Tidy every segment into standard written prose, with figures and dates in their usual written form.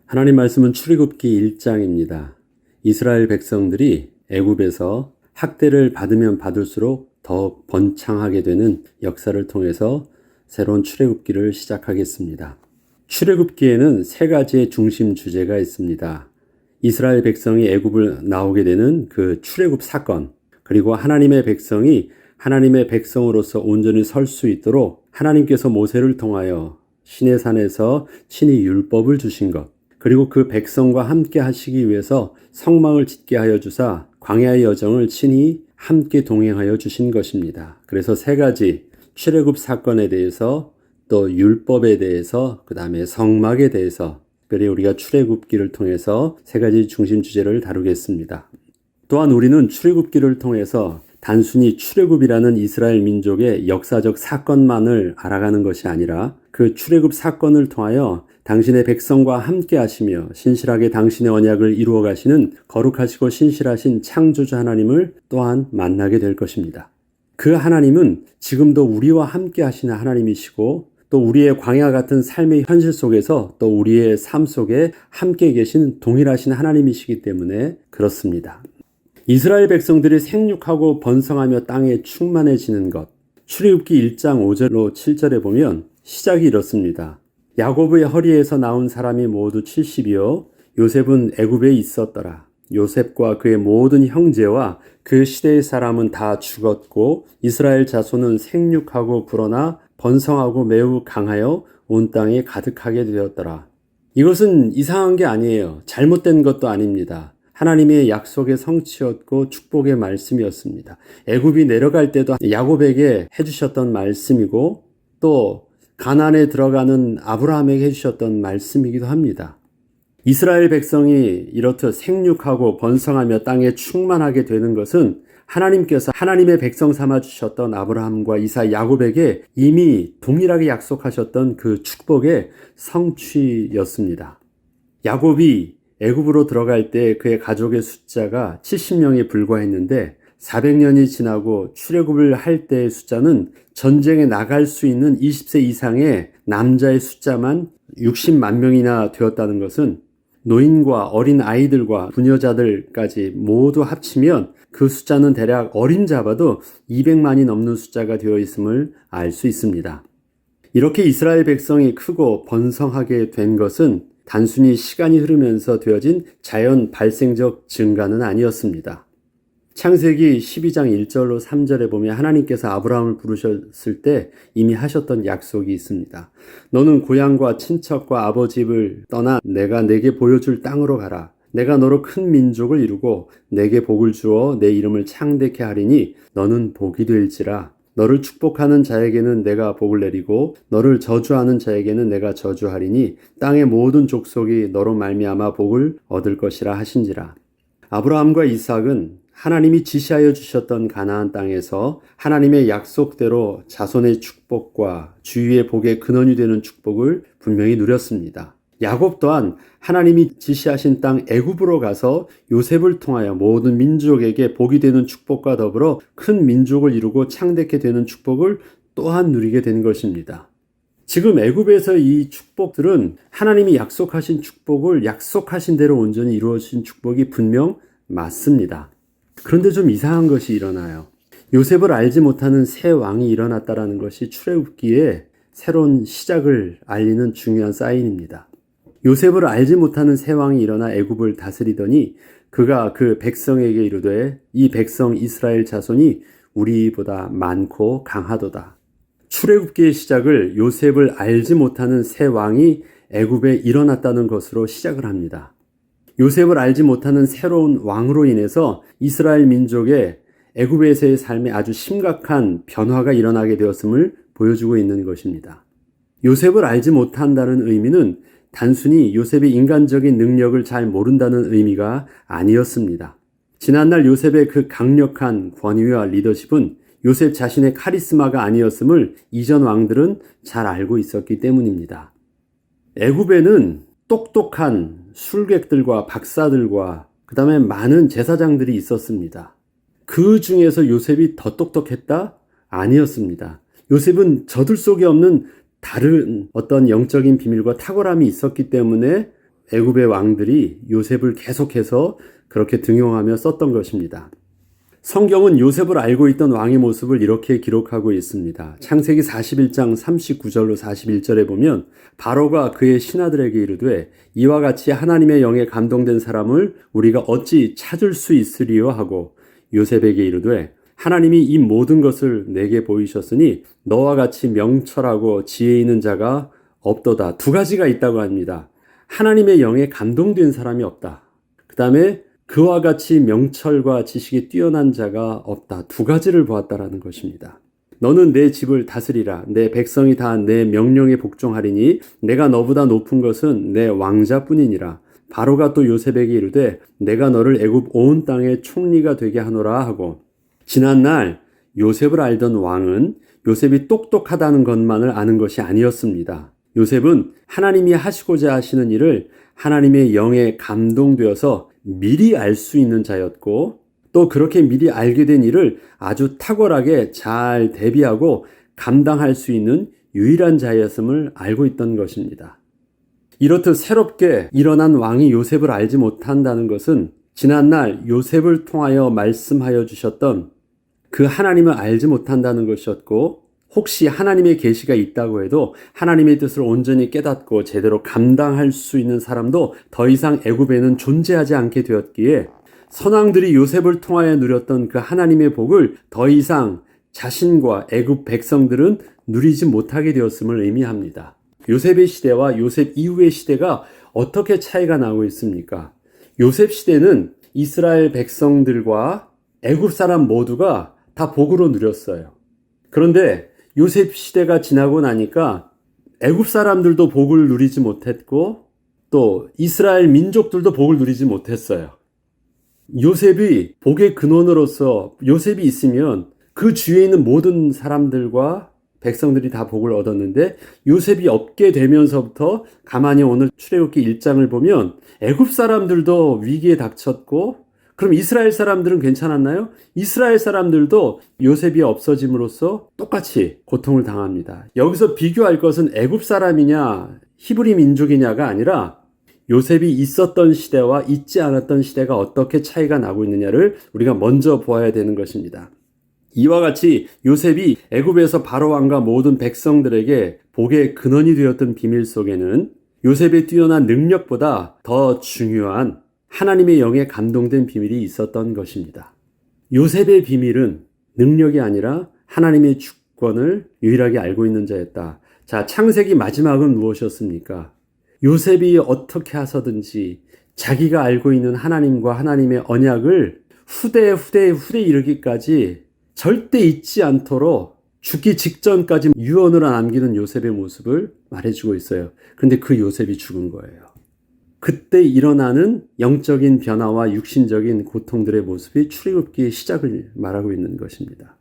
하나님 말씀은 출애굽기 1장입니다. 이스라엘 백성들이 애굽에서 학대를 받으면 받을수록 더 번창하게 되는 역사를 통해서 새로운 출애굽기를 시작하겠습니다. 출애굽기에는 세 가지의 중심 주제가 있습니다. 이스라엘 백성이 애굽을 나오게 되는 그 출애굽 사건, 그리고 하나님의 백성이 하나님의 백성으로서 온전히 설 수 있도록 하나님께서 모세를 통하여 시내산에서 친히 율법을 주신 것, 그리고 그 백성과 함께 하시기 위해서 성막을 짓게 하여 주사 광야의 여정을 친히 함께 동행하여 주신 것입니다. 그래서 세 가지 출애굽 사건에 대해서, 또 율법에 대해서, 그 다음에 성막에 대해서, 특별히 우리가 출애굽기를 통해서 세 가지 중심 주제를 다루겠습니다. 또한 우리는 출애굽기를 통해서 단순히 출애굽이라는 이스라엘 민족의 역사적 사건만을 알아가는 것이 아니라 그 출애굽 사건을 통하여 당신의 백성과 함께 하시며 신실하게 당신의 언약을 이루어 가시는 거룩하시고 신실하신 창조주 하나님을 또한 만나게 될 것입니다. 그 하나님은 지금도 우리와 함께 하시는 하나님이시고, 또 우리의 광야 같은 삶의 현실 속에서 또 우리의 삶 속에 함께 계신 동일하신 하나님이시기 때문에 그렇습니다. 이스라엘 백성들이 생육하고 번성하며 땅에 충만해지는 것, 출애굽기 1장 5절로 7절에 보면 시작이 이렇습니다. 야곱의 허리에서 나온 사람이 모두 70이요 요셉은 애굽에 있었더라. 요셉과 그의 모든 형제와 그 시대의 사람은 다 죽었고 이스라엘 자손은 생육하고 불어나 번성하고 매우 강하여 온 땅에 가득하게 되었더라. 이것은 이상한 게 아니에요. 잘못된 것도 아닙니다. 하나님의 약속의 성취였고 축복의 말씀이었습니다. 애굽이 내려갈 때도 야곱에게 해주셨던 말씀이고, 또 가나안에 들어가는 아브라함에게 해주셨던 말씀이기도 합니다. 이스라엘 백성이 이렇듯 생육하고 번성하며 땅에 충만하게 되는 것은 하나님께서 하나님의 백성 삼아 주셨던 아브라함과 이삭, 야곱에게 이미 동일하게 약속하셨던 그 축복의 성취였습니다. 야곱이 애굽으로 들어갈 때 그의 가족의 숫자가 70명에 불과했는데 400년이 지나고 출애굽을 할 때의 숫자는 전쟁에 나갈 수 있는 20세 이상의 남자의 숫자만 60만 명이나 되었다는 것은 노인과 어린 아이들과 부녀자들까지 모두 합치면 그 숫자는 대략 어림잡아도 200만이 넘는 숫자가 되어 있음을 알 수 있습니다. 이렇게 이스라엘 백성이 크고 번성하게 된 것은 단순히 시간이 흐르면서 되어진 자연 발생적 증가는 아니었습니다. 창세기 12장 1절로 3절에 보면 하나님께서 아브라함을 부르셨을 때 이미 하셨던 약속이 있습니다. 너는 고향과 친척과 아버지 집을 떠나 내가 내게 보여줄 땅으로 가라. 내가 너로 큰 민족을 이루고 내게 복을 주어 내 이름을 창대케 하리니 너는 복이 될지라. 너를 축복하는 자에게는 내가 복을 내리고 너를 저주하는 자에게는 내가 저주하리니 땅의 모든 족속이 너로 말미암아 복을 얻을 것이라 하신지라. 아브라함과 이삭은 하나님이 지시하여 주셨던 가나안 땅에서 하나님의 약속대로 자손의 축복과 주위의 복의 근원이 되는 축복을 분명히 누렸습니다. 야곱 또한 하나님이 지시하신 땅 애굽으로 가서 요셉을 통하여 모든 민족에게 복이 되는 축복과 더불어 큰 민족을 이루고 창대케 되는 축복을 또한 누리게 된 것입니다. 지금 애굽에서 이 축복들은 하나님이 약속하신 축복을 약속하신 대로 온전히 이루어진 축복이 분명 맞습니다. 그런데 좀 이상한 것이 일어나요. 요셉을 알지 못하는 새 왕이 일어났다는 것이 출애굽기에 새로운 시작을 알리는 중요한 사인입니다. 요셉을 알지 못하는 새 왕이 일어나 애굽을 다스리더니 그가 그 백성에게 이르되 이 백성 이스라엘 자손이 우리보다 많고 강하도다. 출애굽기의 시작을 요셉을 알지 못하는 새 왕이 애굽에 일어났다는 것으로 시작을 합니다. 요셉을 알지 못하는 새로운 왕으로 인해서 이스라엘 민족의 애굽에서의 삶에 아주 심각한 변화가 일어나게 되었음을 보여주고 있는 것입니다. 요셉을 알지 못한다는 의미는 단순히 요셉이 인간적인 능력을 잘 모른다는 의미가 아니었습니다. 지난날 요셉의 그 강력한 권위와 리더십은 요셉 자신의 카리스마가 아니었음을 이전 왕들은 잘 알고 있었기 때문입니다. 애굽에는 똑똑한 술객들과 박사들과 그 다음에 많은 제사장들이 있었습니다. 그 중에서 요셉이 더 똑똑했다? 아니었습니다. 요셉은 저들 속에 없는 다른 어떤 영적인 비밀과 탁월함이 있었기 때문에 애굽의 왕들이 요셉을 계속해서 그렇게 등용하며 썼던 것입니다. 성경은 요셉을 알고 있던 왕의 모습을 이렇게 기록하고 있습니다. 창세기 41장 39절로 41절에 보면 바로가 그의 신하들에게 이르되 이와 같이 하나님의 영에 감동된 사람을 우리가 어찌 찾을 수 있으리요 하고 요셉에게 이르되 하나님이 이 모든 것을 내게 보이셨으니 너와 같이 명철하고 지혜 있는 자가 없도다. 두 가지가 있다고 합니다. 하나님의 영에 감동된 사람이 없다. 그 다음에 그와 같이 명철과 지식이 뛰어난 자가 없다. 두 가지를 보았다라는 것입니다. 너는 내 집을 다스리라. 내 백성이 다 내 명령에 복종하리니 내가 너보다 높은 것은 내 왕자뿐이니라. 바로가 또 요셉에게 이르되 내가 너를 애굽 온 땅의 총리가 되게 하노라 하고 지난날 요셉을 알던 왕은 요셉이 똑똑하다는 것만을 아는 것이 아니었습니다. 요셉은 하나님이 하시고자 하시는 일을 하나님의 영에 감동되어서 미리 알 수 있는 자였고 또 그렇게 미리 알게 된 일을 아주 탁월하게 잘 대비하고 감당할 수 있는 유일한 자였음을 알고 있던 것입니다. 이렇듯 새롭게 일어난 왕이 요셉을 알지 못한다는 것은 지난날 요셉을 통하여 말씀하여 주셨던 그 하나님을 알지 못한다는 것이었고 혹시 하나님의 계시가 있다고 해도 하나님의 뜻을 온전히 깨닫고 제대로 감당할 수 있는 사람도 더 이상 애굽에는 존재하지 않게 되었기에 선왕들이 요셉을 통하여 누렸던 그 하나님의 복을 더 이상 자신과 애굽 백성들은 누리지 못하게 되었음을 의미합니다. 요셉의 시대와 요셉 이후의 시대가 어떻게 차이가 나고 있습니까? 요셉 시대는 이스라엘 백성들과 애굽 사람 모두가 다 복으로 누렸어요. 그런데 요셉 시대가 지나고 나니까 애굽 사람들도 복을 누리지 못했고 또 이스라엘 민족들도 복을 누리지 못했어요. 요셉이 복의 근원으로서 요셉이 있으면 그 주위에 있는 모든 사람들과 백성들이 다 복을 얻었는데 요셉이 없게 되면서부터 가만히 오늘 출애굽기 1장을 보면 애굽 사람들도 위기에 닥쳤고 그럼 이스라엘 사람들은 괜찮았나요? 이스라엘 사람들도 요셉이 없어짐으로써 똑같이 고통을 당합니다. 여기서 비교할 것은 애굽 사람이냐 히브리 민족이냐가 아니라 요셉이 있었던 시대와 있지 않았던 시대가 어떻게 차이가 나고 있느냐를 우리가 먼저 보아야 되는 것입니다. 이와 같이 요셉이 애굽에서 바로 왕과 모든 백성들에게 복의 근원이 되었던 비밀 속에는 요셉의 뛰어난 능력보다 더 중요한 하나님의 영에 감동된 비밀이 있었던 것입니다. 요셉의 비밀은 능력이 아니라 하나님의 주권을 유일하게 알고 있는 자였다. 자, 창세기 마지막은 무엇이었습니까? 요셉이 어떻게 하서든지 자기가 알고 있는 하나님과 하나님의 언약을 후대에 이르기까지 절대 잊지 않도록 죽기 직전까지 유언으로 남기는 요셉의 모습을 말해주고 있어요. 그런데 그 요셉이 죽은 거예요. 그때 일어나는 영적인 변화와 육신적인 고통들의 모습이 출애굽기의 시작을 말하고 있는 것입니다.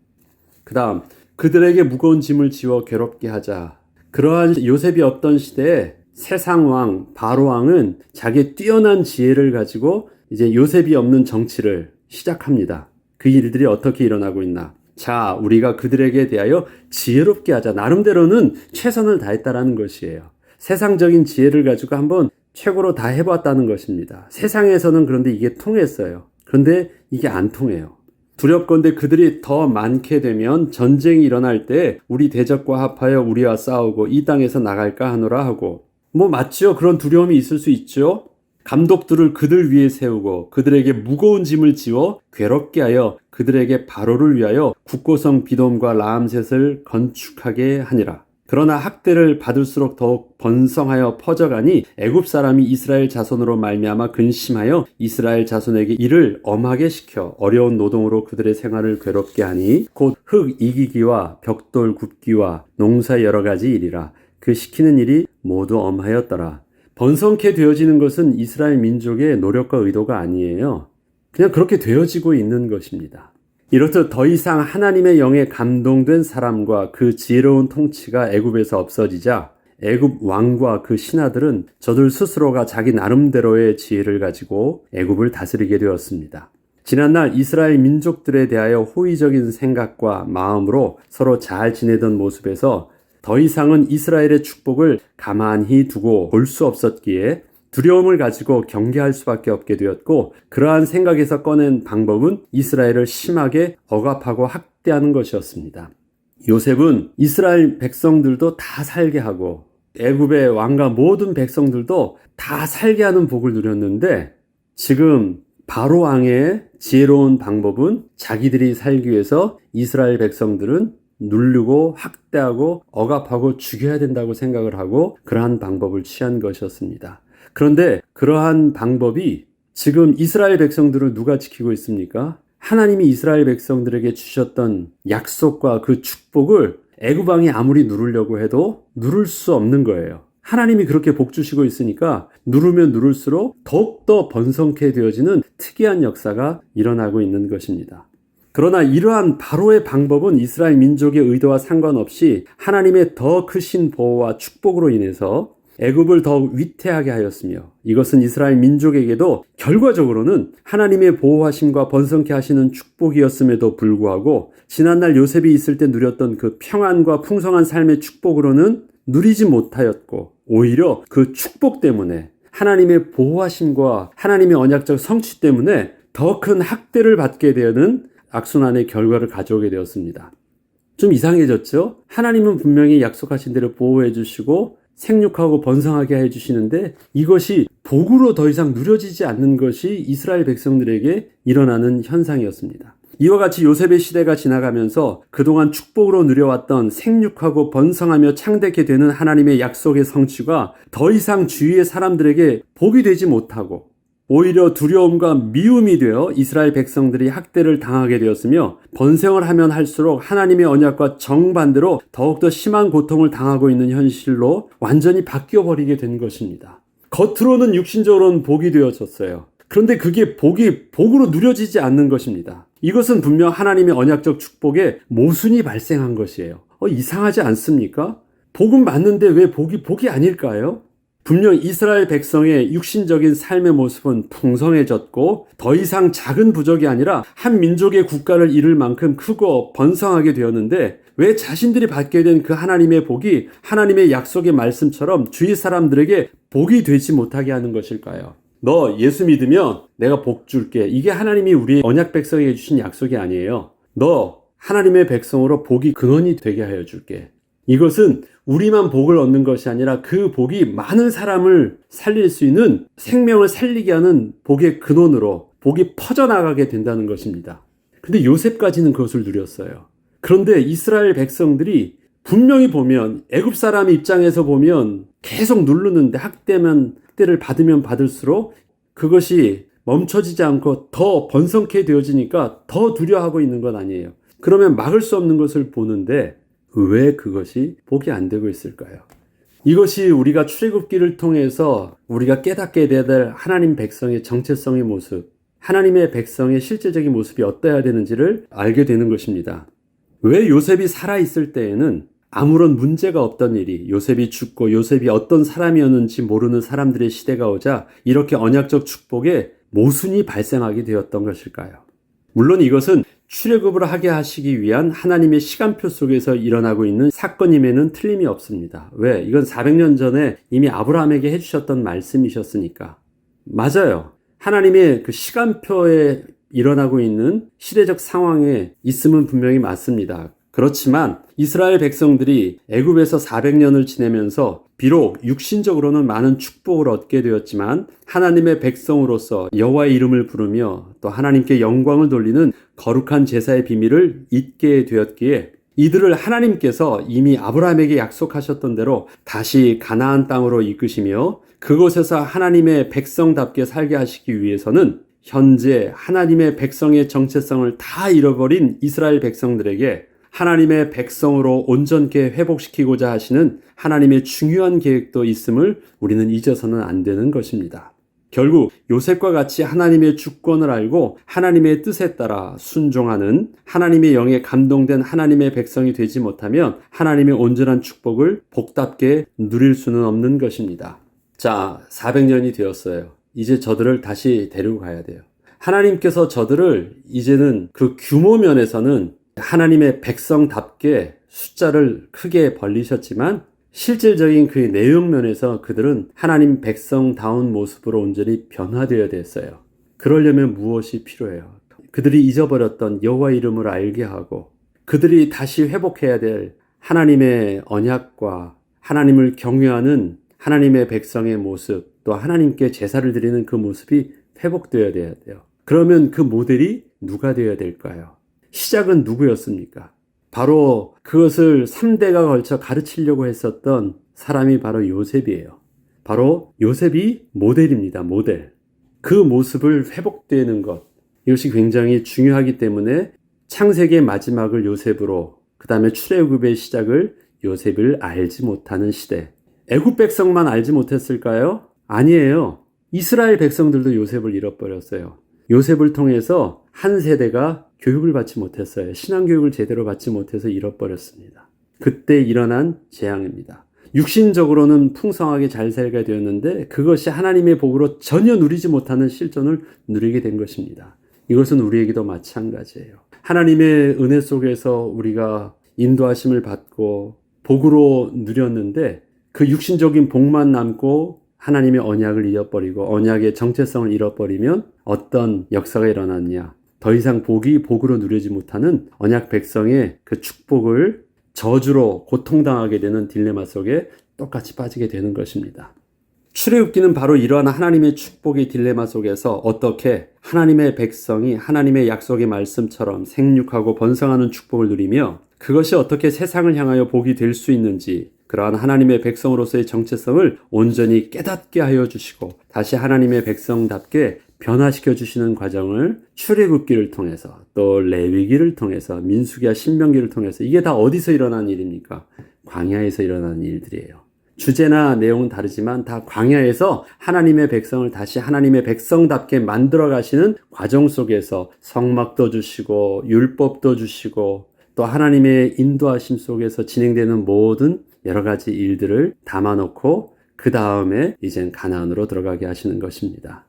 그 다음 그들에게 무거운 짐을 지워 괴롭게 하자. 그러한 요셉이 없던 시대에 세상왕 바로왕은 자기의 뛰어난 지혜를 가지고 이제 요셉이 없는 정치를 시작합니다. 그 일들이 어떻게 일어나고 있나? 자, 우리가 그들에게 대하여 지혜롭게 하자. 나름대로는 최선을 다했다라는 것이에요. 세상적인 지혜를 가지고 한번 최고로 다 해봤다는 것입니다. 세상에서는 그런데 이게 통했어요. 그런데 이게 안 통해요. 두렵건대 그들이 더 많게 되면 전쟁이 일어날 때 우리 대적과 합하여 우리와 싸우고 이 땅에서 나갈까 하노라 하고 맞죠? 그런 두려움이 있을 수 있죠. 감독들을 그들 위에 세우고 그들에게 무거운 짐을 지워 괴롭게 하여 그들에게 바로를 위하여 국고성 비돔과 라암셋을 건축하게 하니라. 그러나 학대를 받을수록 더욱 번성하여 퍼져가니 애굽 사람이 이스라엘 자손으로 말미암아 근심하여 이스라엘 자손에게 일을 엄하게 시켜 어려운 노동으로 그들의 생활을 괴롭게 하니 곧 흙 이기기와 벽돌 굽기와 농사 여러 가지 일이라. 그 시키는 일이 모두 엄하였더라. 번성케 되어지는 것은 이스라엘 민족의 노력과 의도가 아니에요. 그냥 그렇게 되어지고 있는 것입니다. 이렇듯 더 이상 하나님의 영에 감동된 사람과 그 지혜로운 통치가 애굽에서 없어지자 애굽 왕과 그 신하들은 저들 스스로가 자기 나름대로의 지혜를 가지고 애굽을 다스리게 되었습니다. 지난날 이스라엘 민족들에 대하여 호의적인 생각과 마음으로 서로 잘 지내던 모습에서 더 이상은 이스라엘의 축복을 가만히 두고 볼 수 없었기에 두려움을 가지고 경계할 수밖에 없게 되었고, 그러한 생각에서 꺼낸 방법은 이스라엘을 심하게 억압하고 학대하는 것이었습니다. 요셉은 이스라엘 백성들도 다 살게 하고 애굽의 왕과 모든 백성들도 다 살게 하는 복을 누렸는데, 지금 바로 왕의 지혜로운 방법은 자기들이 살기 위해서 이스라엘 백성들은 누르고 학대하고 억압하고 죽여야 된다고 생각을 하고 그러한 방법을 취한 것이었습니다. 그런데 그러한 방법이 지금 이스라엘 백성들을 누가 지키고 있습니까? 하나님이 이스라엘 백성들에게 주셨던 약속과 그 축복을 애굽 왕이 아무리 누르려고 해도 누를 수 없는 거예요. 하나님이 그렇게 복 주시고 있으니까 누르면 누를수록 더욱더 번성케 되어지는 특이한 역사가 일어나고 있는 것입니다. 그러나 이러한 바로의 방법은 이스라엘 민족의 의도와 상관없이 하나님의 더 크신 보호와 축복으로 인해서 애굽을 더 위태하게 하였으며, 이것은 이스라엘 민족에게도 결과적으로는 하나님의 보호하심과 번성케 하시는 축복이었음에도 불구하고 지난날 요셉이 있을 때 누렸던 그 평안과 풍성한 삶의 축복으로는 누리지 못하였고, 오히려 그 축복 때문에 하나님의 보호하심과 하나님의 언약적 성취 때문에 더 큰 학대를 받게 되는 악순환의 결과를 가져오게 되었습니다. 좀 이상해졌죠? 하나님은 분명히 약속하신 대로 보호해 주시고 생육하고 번성하게 해주시는데, 이것이 복으로 더 이상 누려지지 않는 것이 이스라엘 백성들에게 일어나는 현상이었습니다. 이와 같이 요셉의 시대가 지나가면서 그동안 축복으로 누려왔던 생육하고 번성하며 창대케 되는 하나님의 약속의 성취가 더 이상 주위의 사람들에게 복이 되지 못하고 오히려 두려움과 미움이 되어 이스라엘 백성들이 학대를 당하게 되었으며, 번성을 하면 할수록 하나님의 언약과 정반대로 더욱더 심한 고통을 당하고 있는 현실로 완전히 바뀌어버리게 된 것입니다. 겉으로는 육신적으로는 복이 되어졌어요. 그런데 그게 복으로 누려지지 않는 것입니다. 이것은 분명 하나님의 언약적 축복에 모순이 발생한 것이에요. 이상하지 않습니까? 복은 맞는데 왜 복이 아닐까요? 분명 이스라엘 백성의 육신적인 삶의 모습은 풍성해졌고 더 이상 작은 부족이 아니라 한 민족의 국가를 이룰 만큼 크고 번성하게 되었는데, 왜 자신들이 받게 된 그 하나님의 복이 하나님의 약속의 말씀처럼 주위 사람들에게 복이 되지 못하게 하는 것일까요? 너 예수 믿으면 내가 복 줄게. 이게 하나님이 우리 언약 백성에게 주신 약속이 아니에요. 너 하나님의 백성으로 복이 근원이 되게 하여 줄게. 이것은 우리만 복을 얻는 것이 아니라 그 복이 많은 사람을 살릴 수 있는, 생명을 살리게 하는 복의 근원으로 복이 퍼져나가게 된다는 것입니다. 근데 요셉까지는 그것을 누렸어요. 그런데 이스라엘 백성들이 분명히 보면, 애굽 사람 입장에서 보면 계속 누르는데 학대를 받으면 받을수록 그것이 멈춰지지 않고 더 번성케 되어지니까 더 두려워하고 있는 건 아니에요. 그러면 막을 수 없는 것을 보는데 왜 그것이 복이 안 되고 있을까요? 이것이 우리가 출애굽기를 통해서 우리가 깨닫게 돼야 될 하나님 백성의 정체성의 모습, 하나님의 백성의 실제적인 모습이 어떠해야 되는지를 알게 되는 것입니다. 왜 요셉이 살아있을 때에는 아무런 문제가 없던 일이, 요셉이 죽고 요셉이 어떤 사람이었는지 모르는 사람들의 시대가 오자 이렇게 언약적 축복에 모순이 발생하게 되었던 것일까요? 물론 이것은 출애굽을 하게 하시기 위한 하나님의 시간표 속에서 일어나고 있는 사건임에는 틀림이 없습니다. 왜? 이건 400년 전에 이미 아브라함에게 해주셨던 말씀이셨으니까. 맞아요. 하나님의 그 시간표에 일어나고 있는 시대적 상황에 있음은 분명히 맞습니다. 그렇지만 이스라엘 백성들이 애굽에서 400년을 지내면서 비록 육신적으로는 많은 축복을 얻게 되었지만 하나님의 백성으로서 여호와의 이름을 부르며 또 하나님께 영광을 돌리는 거룩한 제사의 비밀을 잊게 되었기에, 이들을 하나님께서 이미 아브라함에게 약속하셨던 대로 다시 가나안 땅으로 이끄시며 그곳에서 하나님의 백성답게 살게 하시기 위해서는 현재 하나님의 백성의 정체성을 다 잃어버린 이스라엘 백성들에게 하나님의 백성으로 온전케 회복시키고자 하시는 하나님의 중요한 계획도 있음을 우리는 잊어서는 안 되는 것입니다. 결국 요셉과 같이 하나님의 주권을 알고 하나님의 뜻에 따라 순종하는, 하나님의 영에 감동된 하나님의 백성이 되지 못하면 하나님의 온전한 축복을 복답게 누릴 수는 없는 것입니다. 자, 400년이 되었어요. 이제 저들을 다시 데리고 가야 돼요. 하나님께서 저들을 이제는 그 규모 면에서는 하나님의 백성답게 숫자를 크게 벌리셨지만 실질적인 그 내용면에서 그들은 하나님 백성다운 모습으로 온전히 변화되어야 됐어요. 그러려면 무엇이 필요해요? 그들이 잊어버렸던 여호와 이름을 알게 하고 그들이 다시 회복해야 될 하나님의 언약과 하나님을 경외하는 하나님의 백성의 모습, 또 하나님께 제사를 드리는 그 모습이 회복되어야 돼요. 그러면 그 모델이 누가 되어야 될까요? 시작은 누구였습니까? 바로 그것을 3대가 걸쳐 가르치려고 했었던 사람이 바로 요셉이에요. 바로 요셉이 모델입니다. 모델. 그 모습을 회복되는 것. 이것이 굉장히 중요하기 때문에 창세기의 마지막을 요셉으로, 그 다음에 출애굽의 시작을 요셉을 알지 못하는 시대. 애굽 백성만 알지 못했을까요? 아니에요. 이스라엘 백성들도 요셉을 잃어버렸어요. 요셉을 통해서 한 세대가 교육을 받지 못했어요. 신앙교육을 제대로 받지 못해서 잃어버렸습니다. 그때 일어난 재앙입니다. 육신적으로는 풍성하게 잘 살게 되었는데 그것이 하나님의 복으로 전혀 누리지 못하는 실존을 누리게 된 것입니다. 이것은 우리에게도 마찬가지예요. 하나님의 은혜 속에서 우리가 인도하심을 받고 복으로 누렸는데 그 육신적인 복만 남고 하나님의 언약을 잃어버리고 언약의 정체성을 잃어버리면 어떤 역사가 일어났냐? 더 이상 복이 복으로 누리지 못하는 언약 백성의 그 축복을 저주로 고통당하게 되는 딜레마 속에 똑같이 빠지게 되는 것입니다. 출애굽기는 바로 이러한 하나님의 축복의 딜레마 속에서 어떻게 하나님의 백성이 하나님의 약속의 말씀처럼 생육하고 번성하는 축복을 누리며 그것이 어떻게 세상을 향하여 복이 될 수 있는지 그러한 하나님의 백성으로서의 정체성을 온전히 깨닫게 하여 주시고 다시 하나님의 백성답게 변화시켜 주시는 과정을 출애굽기를 통해서 또 레위기를 통해서 민수기와 신명기를 통해서 이게 다 어디서 일어난 일입니까? 광야에서 일어난 일들이에요. 주제나 내용은 다르지만 다 광야에서 하나님의 백성을 다시 하나님의 백성답게 만들어 가시는 과정 속에서 성막도 주시고 율법도 주시고 또 하나님의 인도하심 속에서 진행되는 모든 여러 가지 일들을 담아놓고 그 다음에 이젠 가나안으로 들어가게 하시는 것입니다.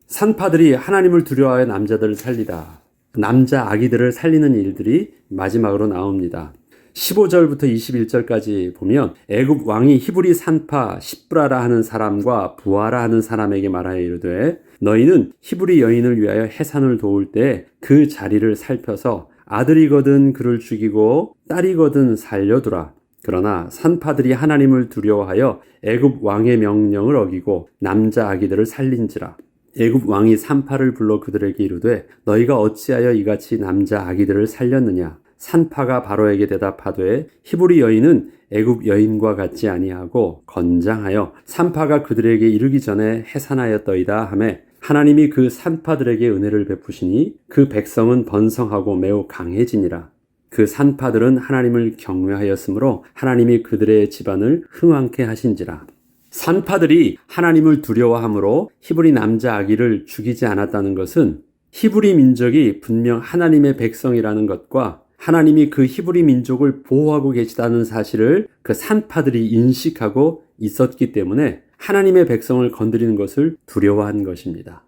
산파들이 하나님을 두려워하여 남자들을 살리다. 남자 아기들을 살리는 일들이 마지막으로 나옵니다. 15절부터 21절까지 보면 애굽 왕이 히브리 산파 십브라라 하는 사람과 부하라 하는 사람에게 말하여 이르되 너희는 히브리 여인을 위하여 해산을 도울 때 그 자리를 살펴서 아들이거든 그를 죽이고 딸이거든 살려두라. 그러나 산파들이 하나님을 두려워하여 애굽 왕의 명령을 어기고 남자 아기들을 살린지라. 애굽 왕이 산파를 불러 그들에게 이르되 너희가 어찌하여 이같이 남자 아기들을 살렸느냐. 산파가 바로에게 대답하되 히브리 여인은 애굽 여인과 같지 아니하고 건장하여 산파가 그들에게 이르기 전에 해산하였더이다 하매 하나님이 그 산파들에게 은혜를 베푸시니 그 백성은 번성하고 매우 강해지니라. 그 산파들은 하나님을 경외하였으므로 하나님이 그들의 집안을 흥왕케 하신지라. 산파들이 하나님을 두려워함으로 히브리 남자 아기를 죽이지 않았다는 것은 히브리 민족이 분명 하나님의 백성이라는 것과 하나님이 그 히브리 민족을 보호하고 계시다는 사실을 그 산파들이 인식하고 있었기 때문에 하나님의 백성을 건드리는 것을 두려워한 것입니다.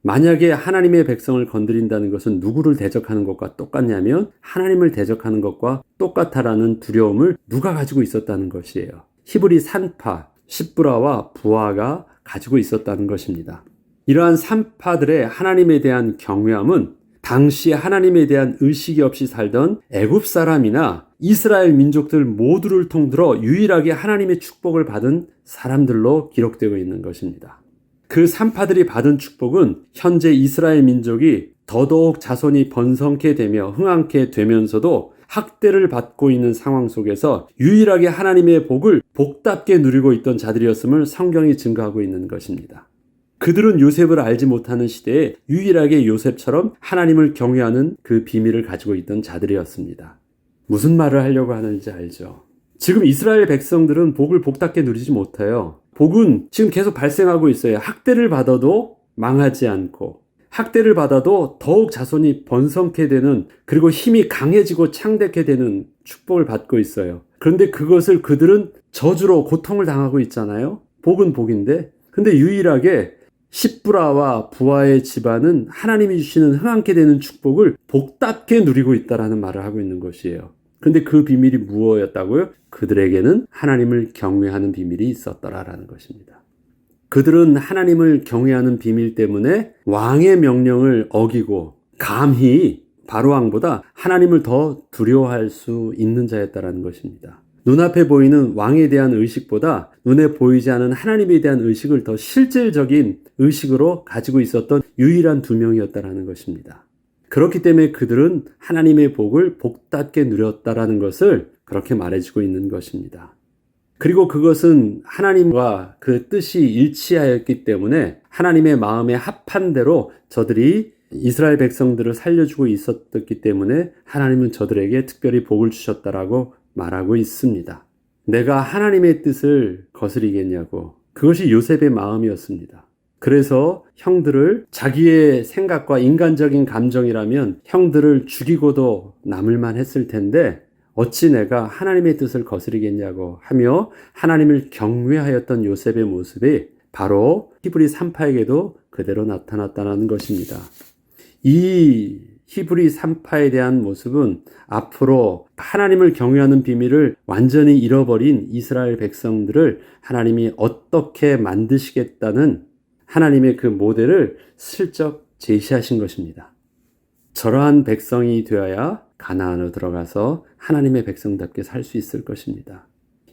만약에 하나님의 백성을 건드린다는 것은 누구를 대적하는 것과 똑같냐면 하나님을 대적하는 것과 똑같다라는 두려움을 누가 가지고 있었다는 것이에요. 히브리 산파, 십브라와 부하가 가지고 있었다는 것입니다. 이러한 산파들의 하나님에 대한 경외함은 당시 하나님에 대한 의식이 없이 살던 애굽 사람이나 이스라엘 민족들 모두를 통틀어 유일하게 하나님의 축복을 받은 사람들로 기록되고 있는 것입니다. 그 산파들이 받은 축복은 현재 이스라엘 민족이 더더욱 자손이 번성케 되며 흥왕케 되면서도 학대를 받고 있는 상황 속에서 유일하게 하나님의 복을 복답게 누리고 있던 자들이었음을 성경이 증거하고 있는 것입니다. 그들은 요셉을 알지 못하는 시대에 유일하게 요셉처럼 하나님을 경외하는 그 비밀을 가지고 있던 자들이었습니다. 무슨 말을 하려고 하는지 알죠? 지금 이스라엘 백성들은 복을 복답게 누리지 못해요. 복은 지금 계속 발생하고 있어요. 학대를 받아도 망하지 않고 학대를 받아도 더욱 자손이 번성케 되는 그리고 힘이 강해지고 창대케 되는 축복을 받고 있어요. 그런데 그것을 그들은 저주로 고통을 당하고 있잖아요. 복은 복인데 근데 유일하게 십브라와 부하의 집안은 하나님이 주시는 흥왕케 되는 축복을 복답게 누리고 있다라는 말을 하고 있는 것이에요. 그런데 그 비밀이 무엇이었다고요? 그들에게는 하나님을 경외하는 비밀이 있었더라라는 것입니다. 그들은 하나님을 경외하는 비밀 때문에 왕의 명령을 어기고 감히 바로왕보다 하나님을 더 두려워할 수 있는 자였다라는 것입니다. 눈앞에 보이는 왕에 대한 의식보다 눈에 보이지 않은 하나님에 대한 의식을 더 실질적인 의식으로 가지고 있었던 유일한 두 명이었다라는 것입니다. 그렇기 때문에 그들은 하나님의 복을 복답게 누렸다라는 것을 그렇게 말해주고 있는 것입니다. 그리고 그것은 하나님과 그 뜻이 일치하였기 때문에 하나님의 마음에 합한 대로 저들이 이스라엘 백성들을 살려주고 있었기 때문에 하나님은 저들에게 특별히 복을 주셨다라고 말하고 있습니다. 내가 하나님의 뜻을 거스리겠냐고. 그것이 요셉의 마음이었습니다. 그래서 형들을 자기의 생각과 인간적인 감정이라면 형들을 죽이고도 남을만 했을 텐데 어찌 내가 하나님의 뜻을 거스리겠냐고 하며 하나님을 경외하였던 요셉의 모습이 바로 히브리 3파에게도 그대로 나타났다는 것입니다. 이 히브리 3파에 대한 모습은 앞으로 하나님을 경외하는 비밀을 완전히 잃어버린 이스라엘 백성들을 하나님이 어떻게 만드시겠다는 하나님의 그 모델을 슬쩍 제시하신 것입니다. 저러한 백성이 되어야 가나안으로 들어가서 하나님의 백성답게 살 수 있을 것입니다.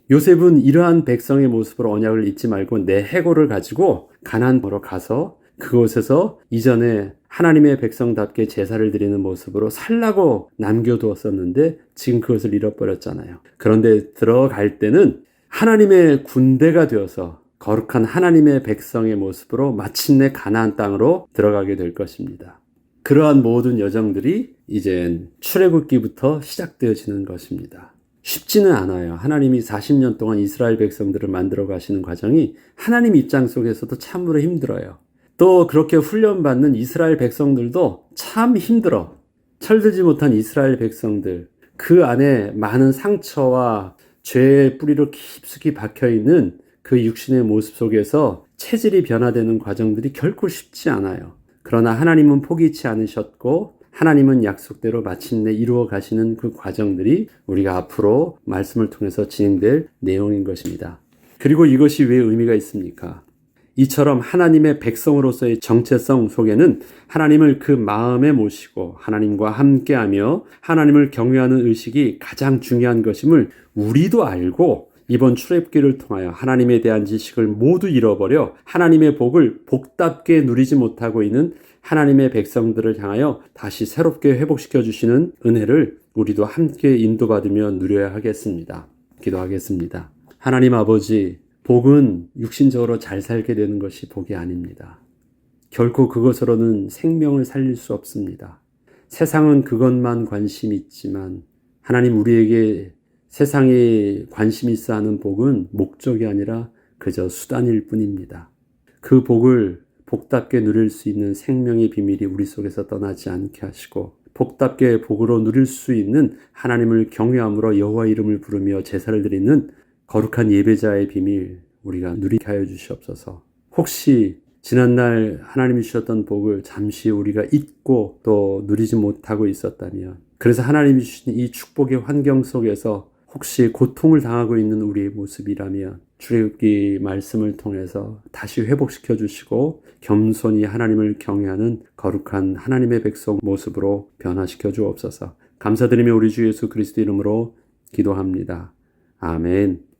요셉은 이러한 백성의 모습으로 언약을 잊지 말고 내 해골을 가지고 가나안으로 가서 그곳에서 이전에 하나님의 백성답게 제사를 드리는 모습으로 살라고 남겨두었었는데 지금 그것을 잃어버렸잖아요. 그런데 들어갈 때는 하나님의 군대가 되어서 거룩한 하나님의 백성의 모습으로 마침내 가나안 땅으로 들어가게 될 것입니다. 그러한 모든 여정들이 이제 출애굽기부터 시작되어지는 것입니다. 쉽지는 않아요. 하나님이 40년 동안 이스라엘 백성들을 만들어 가시는 과정이 하나님 입장 속에서도 참으로 힘들어요. 또 그렇게 훈련받는 이스라엘 백성들도 참 힘들어. 철들지 못한 이스라엘 백성들, 그 안에 많은 상처와 죄의 뿌리로 깊숙이 박혀있는 그 육신의 모습 속에서 체질이 변화되는 과정들이 결코 쉽지 않아요. 그러나 하나님은 포기치 않으셨고 하나님은 약속대로 마침내 이루어 가시는 그 과정들이 우리가 앞으로 말씀을 통해서 진행될 내용인 것입니다. 그리고 이것이 왜 의미가 있습니까? 이처럼 하나님의 백성으로서의 정체성 속에는 하나님을 그 마음에 모시고 하나님과 함께하며 하나님을 경외하는 의식이 가장 중요한 것임을 우리도 알고 이번 출애굽기를 통하여 하나님에 대한 지식을 모두 잃어버려 하나님의 복을 복답게 누리지 못하고 있는 하나님의 백성들을 향하여 다시 새롭게 회복시켜 주시는 은혜를 우리도 함께 인도받으며 누려야 하겠습니다. 기도하겠습니다. 하나님 아버지, 복은 육신적으로 잘 살게 되는 것이 복이 아닙니다. 결코 그것으로는 생명을 살릴 수 없습니다. 세상은 그것만 관심이 있지만 하나님 우리에게 세상에 관심 있어 하는 복은 목적이 아니라 그저 수단일 뿐입니다. 그 복을 복답게 누릴 수 있는 생명의 비밀이 우리 속에서 떠나지 않게 하시고 복답게 복으로 누릴 수 있는 하나님을 경외함으로 여호와 이름을 부르며 제사를 드리는 거룩한 예배자의 비밀 우리가 누리게 하여 주시옵소서. 혹시 지난날 하나님이 주셨던 복을 잠시 우리가 잊고 또 누리지 못하고 있었다면 그래서 하나님이 주신 이 축복의 환경 속에서 혹시 고통을 당하고 있는 우리의 모습이라면 출애굽기 말씀을 통해서 다시 회복시켜 주시고 겸손히 하나님을 경외하는 거룩한 하나님의 백성 모습으로 변화시켜 주옵소서. 감사드리며 우리 주 예수 그리스도 이름으로 기도합니다. 아멘.